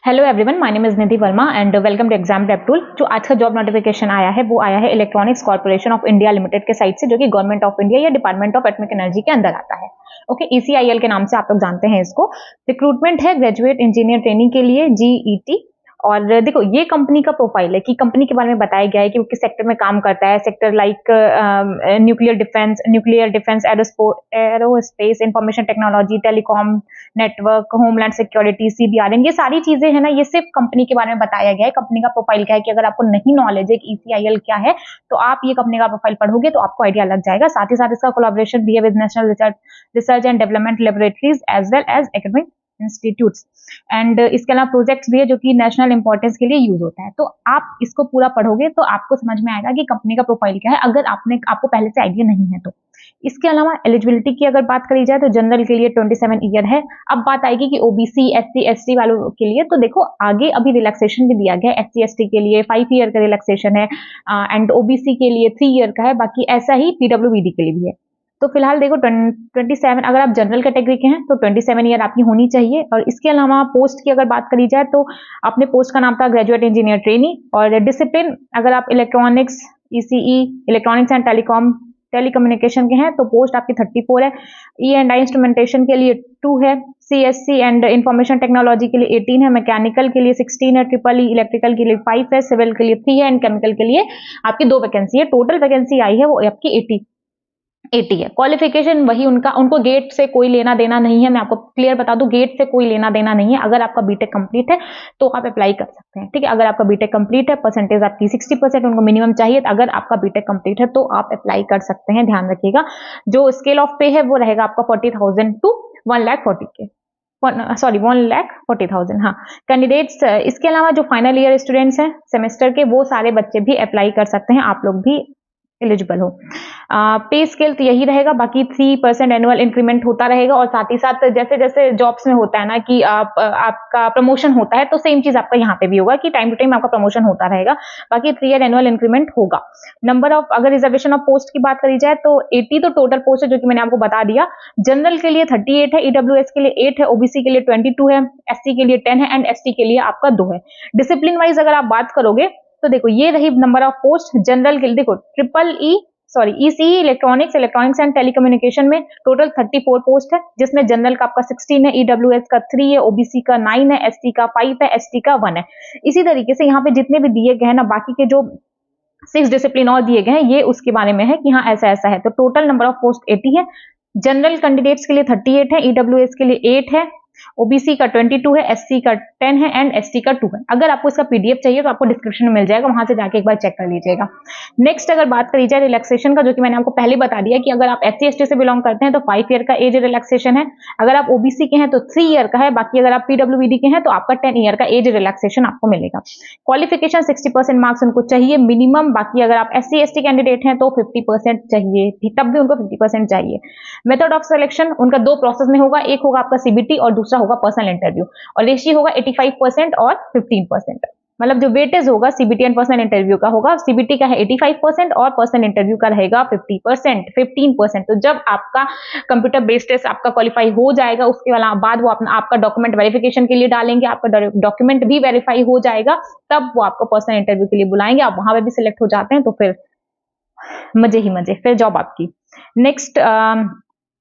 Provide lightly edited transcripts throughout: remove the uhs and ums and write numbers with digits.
Hello everyone, my name is Nidhi Verma and welcome to exam prep tool. जो आज का job notification आया है वो आया है electronics corporation of India limited के साइड से, जो कि गवर्नमेंट ऑफ इंडिया या डिपार्टमेंट ऑफ एटॉमिक एनर्जी के अंदर आता है। ओके, ईसीआईएल के नाम से आप लोग जानते हैं इसको। रिक्रूटमेंट है ग्रेजुएट इंजीनियर ट्रेनिंग के लिए, जीईटी। और देखो, ये कंपनी का प्रोफाइल है कि कंपनी के बारे में बताया गया है कि वो किस सेक्टर में काम करता है। Sector like nuclear defence, aerospace, information technology, telecom, network, homeland security, CBRN, ये सारी चीजें है ना, ये सिर्फ कंपनी के बारे में बताया गया है। कंपनी का प्रोफाइल क्या है कि अगर आपको नहीं नॉलेज है कि ईसीआईएल क्या है, तो आप ये कंपनी का प्रोफाइल पढ़ोगे तो आपको आइडिया लग जाएगा। साथ ही साथ इसका कोलैबोरेशन भी है with national research and development laboratories as well as academic institutes. And इसके अलावा प्रोजेक्ट्स भी है जो कि नेशनल इंपॉर्टेंस के लिए यूज होता है। तो आप इसको पूरा पढ़ोगे तो आपको समझ में आएगा कि कंपनी का प्रोफाइल क्या है, अगर आपको पहले से आइडिया नहीं है तो। इसके अलावा एलिजिबिलिटी की अगर बात करी जाए तो जनरल के लिए 27 ईयर है। अब बात आएगी कि ओबीसी, एससी, एसटी वालों के लिए, तो देखो आगे अभी रिलैक्सेशन भी दिया गया है। एससी एसटी के लिए 5 ईयर का रिलैक्सेशन है एंड ओबीसी के लिए 3 ईयर का है। बाकी ऐसा ही पीडब्ल्यूबीडी के लिए भी है। तो फिलहाल देखो 27, अगर आप जनरल कैटेगरी के हैं तो 27 ईयर आपकी होनी चाहिए। और इसके अलावा पोस्ट की अगर बात करी जाए तो अपने पोस्ट का नाम था ग्रेजुएट इंजीनियर ट्रेनी। और डिसिप्लिन, अगर आप electronics, ECE, electronics and telecommunication के हैं तो पोस्ट आपकी 34 है। ई एंड आई इंस्ट्रूमेंटेशन के लिए 2 है। सीएससी एंड इंफॉर्मेशन टेक्नोलॉजी के लिए 18 है। मैकेनिकल के लिए 16 है। ट्रिपल ई इलेक्ट्रिकल के लिए 5 है। सिविल के लिए 3 है एंड केमिकल के लिए आपकी 2 वैकेंसी है। टोटल वैकेंसी आई है वो आपकी 80 है। क्वालिफिकेशन वही उनको गेट से कोई लेना देना नहीं है। मैं आपको क्लियर बता दूं, गेट से कोई लेना देना नहीं है। अगर आपका बीटेक कंप्लीट है तो आप अप्लाई कर सकते हैं, ठीक है। अगर आपका बीटेक कंप्लीट है, परसेंटेज आपकी 60% उनको मिनिमम चाहिए। अगर आपका बीटेक कंप्लीट है तो आप अप्लाई कर सकते हैं। ध्यान रखिएगा, जो स्केल ऑफ पे है वो रहेगा आपका 40,000 टू 1,40,000, सॉरी 1,40,000। हाँ, कैंडिडेट्स, इसके अलावा जो फाइनल ईयर स्टूडेंट्स हैं सेमेस्टर के, वो सारे बच्चे भी अप्लाई कर सकते हैं। आप लोग भी एलिजिबल हो। पे स्केल तो यही रहेगा, बाकी 3% एनुअल इंक्रीमेंट होता रहेगा। और साथ ही साथ जैसे जैसे जॉब्स में होता है ना कि आपका प्रमोशन होता है, तो सेम चीज आपका यहाँ पे भी होगा कि टाइम टू टाइम आपका प्रमोशन होता रहेगा। बाकी 3 ईयर एनुअल इंक्रीमेंट होगा। नंबर ऑफ, अगर रिजर्वेशन ऑफ पोस्ट की बात करी जाए तो 80 तो टोटल पोस्ट है, जो कि मैंने आपको बता दिया। जनरल के लिए 38 है, ईडब्ल्यूएस के लिए 8 है, ओबीसी के लिए 22 है, एससी के लिए 10 है एंड एसटी के लिए आपका 2 है। डिसिप्लिन वाइज अगर आप बात करोगे तो देखो, ये रही नंबर ऑफ पोस्ट जनरल के लिए। देखो ईसीई इलेक्ट्रॉनिक्स एंड टेलीकम्युनिकेशन में टोटल 34 पोस्ट है, जिसमें जनरल का आपका 16 है, ईडब्ल्यूएस का 3 है, ओबीसी का 9 है, एसटी का 5 है, एसटी का 1 है। इसी तरीके से यहाँ पे जितने भी दिए गए हैं ना, बाकी के जो 6 डिसिप्लिन और दिए गए हैं, ये उसके बारे में है कि हाँ ऐसा ऐसा है। तो टोटल नंबर ऑफ पोस्ट 80 है। जनरल कैंडिडेट्स के लिए 38 है, ईडब्ल्यूएस के लिए 8 है, ओबीसी का 22 है, एससी का 10 है एंड एसटी का 2 है। अगर आपको इसका पीडीएफ चाहिए तो आपको डिस्क्रिप्शन में मिल जाएगा, वहां से जाके एक बार चेक कर लीजिएगा। नेक्स्ट अगर बात करी जाए रिलैक्सेशन का, जो कि मैंने आपको पहले बता दिया कि अगर आप एससी एसटी से बिलोंग करते हैं तो 5 ईयर का एज रिलैक्सेशन है। अगर आप ओबीसी के हैं तो 3 ईयर का है। बाकी अगर आप पीडब्ल्यूबीडी के हैं तो आपका 10 ईयर का एज रिलैक्सेशन आपको मिलेगा। क्वालिफिकेशन 60% मार्क्स उनको चाहिए मिनिमम। बाकी अगर आप एससी एसटी कैंडिडेट हैं तो 50% चाहिए, तब भी उनको 50% चाहिए। मेथड ऑफ सिलेक्शन उनका 2 प्रोसेस में होगा, एक होगा आपका सीबीटी और दूसरा होगा पर्सनल इंटरव्यू। और रेशियो होगा 85% और 15%। मतलब जो वेटेज होगा सीबीटी एंड पर्सनल इंटरव्यू का होगा, सीबीटी का है 85% और पर्सनल इंटरव्यू का रहेगा 15%। तो जब आपका कंप्यूटर बेस्ड टेस्ट आपका क्वालिफाई हो जाएगा, उसके बाद वो आपका डॉक्यूमेंट वेरिफिकेशन के लिए डालेंगे, आपका डॉक्यूमेंट भी वेरीफाई हो जाएगा, तब वो आपको पर्सनल इंटरव्यू के लिए बुलाएंगे। आप वहां पे भी सिलेक्ट हो जाते हैं तो फिर मजे ही मजे, फिर जॉब आपकी। नेक्स्ट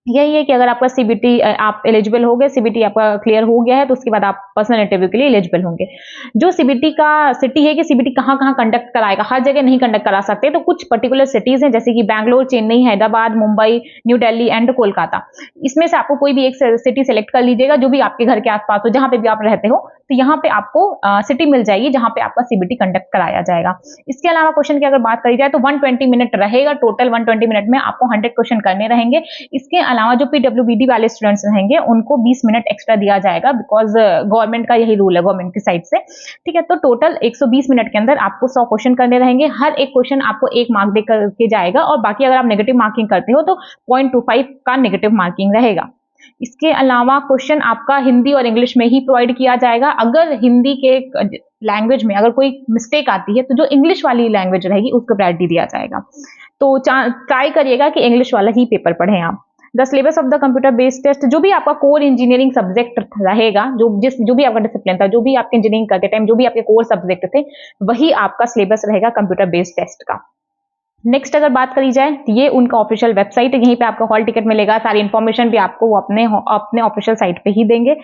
यही है कि अगर आपका सीबीटी आप एलिजिबल हो गए, सीबीटी आपका क्लियर हो गया है, तो उसके बाद आप पर्सनल इंटरव्यू के लिए एलिजिबल होंगे। जो सीबीटी का सिटी है कि सीबीटी कहाँ कहाँ कंडक्ट कराएगा, हर जगह नहीं कंडक्ट करा सकते, तो कुछ पर्टिकुलर सिटीज हैं जैसे कि बैंगलोर, चेन्नई, हैदराबाद, मुंबई, न्यू दिल्ली एंड कोलकाता। इसमें से आपको कोई भी एक सिटी सेलेक्ट कर लीजिएगा जो भी आपके घर के आसपास हो, जहां पे भी आप रहते हो, तो यहाँ पे आपको सिटी मिल जाएगी जहां पे आपका सीबीटी कंडक्ट कराया जाएगा। इसके अलावा क्वेश्चन की अगर बात करी जाए तो 120 मिनट रहेगा। टोटल 120 मिनट में आपको 100 क्वेश्चन करने रहेंगे। इसके अलावा जो पीडब्ल्यूबीडी वाले स्टूडेंट्स रहेंगे उनको 20 मिनट एक्स्ट्रा दिया जाएगा, बिकॉज गवर्नमेंट का यही रूल है, गवर्नमेंट की साइड से, ठीक है। तो टोटल 120 मिनट के अंदर आपको 100 क्वेश्चन करने रहेंगे। हर एक क्वेश्चन आपको 1 मार्क दे करके जाएगा और बाकी अगर आप नेगेटिव मार्किंग करते हो तो 0.25 का नेगेटिव मार्किंग रहेगा। इसके अलावा क्वेश्चन आपका हिंदी और इंग्लिश में ही प्रोवाइड किया जाएगा। अगर हिंदी के लैंग्वेज में अगर कोई मिस्टेक आती है तो जो इंग्लिश वाली लैंग्वेज रहेगी उसको प्रायोरिटी दिया जाएगा। तो ट्राई करिएगा कि इंग्लिश वाला ही पेपर पढ़ें आप। The syllabus of the computer based test, जो भी आपका कोर इंजीनियरिंग सब्जेक्ट रहेगा, जो भी आपका डिसिप्लिन था, जो भी आपके इंजीनियरिंग करते टाइम जो भी आपके कोर सब्जेक्ट थे, वही आपका सिलेबस रहेगा कंप्यूटर बेस्ड टेस्ट का। नेक्स्ट अगर बात करी जाए तो ये उनका ऑफिशियल वेबसाइट है, यहीं पे आपका हॉल टिकट मिलेगा, सारी इन्फॉर्मेशन भी आपको वो अपने ऑफिशियल साइट पे ही देंगे।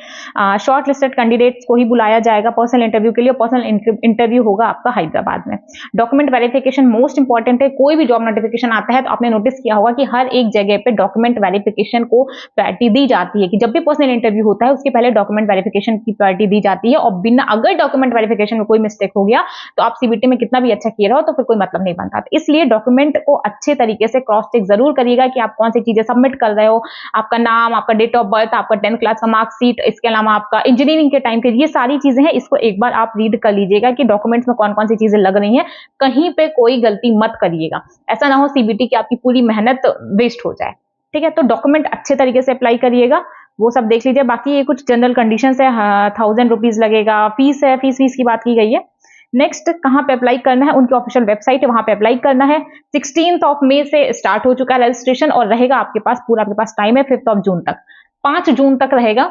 शॉर्ट लिस्टेड कैंडिडेट्स को ही बुलाया जाएगा पर्सनल इंटरव्यू के लिए, पर्सनल इंटरव्यू होगा आपका हैदराबाद में। डॉक्यूमेंट वेरिफिकेशन मोस्ट इंपॉर्टेंट है, कोई भी जॉब नोटिफिकेशन आता है तो आपने नोटिस किया होगा कि हर एक जगह पे डॉक्यूमेंट वेरिफिकेशन को प्रायोरिटी दी जाती है, कि जब भी पर्सनल इंटरव्यू होता है उसके पहले डॉक्यूमेंट वेरिफिकेशन की प्रायोरिटी दी जाती है, और बिना अगर डॉक्यूमेंट वेरिफिकेशन में कोई मिस्टेक हो गया तो आप सीबीटी में कितना भी अच्छा किए रहो तो फिर कोई मतलब नहीं बनता। तो इसलिए डॉक्यूमेंट को अच्छे तरीके से क्रॉस चेक जरूर करिएगा कि आप कौन सी चीजें सबमिट कर रहे हो, आपका नाम, आपका डेट ऑफ बर्थ, आपका 10th क्लास का मार्कशीट, इसके अलावा आपका इंजीनियरिंग के टाइम के, ये सारी चीजें हैं, इसको एक बार आप रीड कर लीजिएगा कि डॉक्यूमेंट्स में कौन कौन सी चीजें लग रही हैं, कहीं पे कोई गलती मत करिएगा, ऐसा ना हो सीबीटी की आपकी पूरी मेहनत वेस्ट हो जाए। ठीक है, तो डॉक्यूमेंट अच्छे तरीके से अप्लाई करिएगा, वो सब देख लीजिए। बाकी ये कुछ जनरल कंडीशंस है, 1000 रुपीज लगेगा, फीस है, फीस की बात की गई है। नेक्स्ट कहां पे अप्लाई करना है, उनकी ऑफिशियल वेबसाइट है, वहां पे अप्लाई करना है। 16 मई से स्टार्ट हो चुका है रजिस्ट्रेशन, और रहेगा आपके पास पूरा, आपके पास टाइम है 5 जून तक, 5 जून तक रहेगा।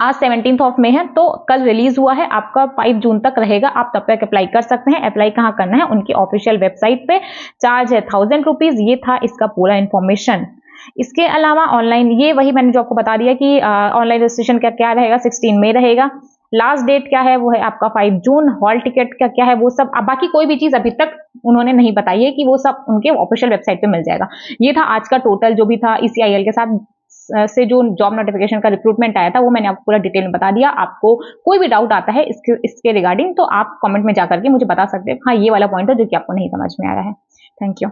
आज 17 मई है, तो कल रिलीज हुआ है, आपका 5 जून तक रहेगा, आप तब तक अप्लाई कर सकते हैं। अप्लाई कहां करना है, उनकी ऑफिशियल वेबसाइट पे, चार्ज है 1000 रुपीज। ये था इसका पूरा इंफॉर्मेशन। इसके अलावा ऑनलाइन, ये वही मैंने जो आपको बता दिया कि ऑनलाइन रजिस्ट्रेशन का क्या रहेगा, 16 मई रहेगा। लास्ट डेट क्या है, वो है आपका 5 जून। हॉल टिकट का क्या है, वो सब बाकी कोई भी चीज अभी तक उन्होंने नहीं बताई है, कि वो सब उनके ऑफिशियल वेबसाइट पे मिल जाएगा। ये था आज का टोटल जो भी था ईसीआईएल के साथ से जो जॉब नोटिफिकेशन का रिक्रूटमेंट आया था, वो मैंने आपको पूरा डिटेल में बता दिया। आपको कोई भी डाउट आता है इसके रिगार्डिंग, तो आप कमेंट में जाकर के मुझे बता सकते हैं, हाँ ये वाला पॉइंट है जो कि आपको नहीं समझ में आ रहा है। Thank you.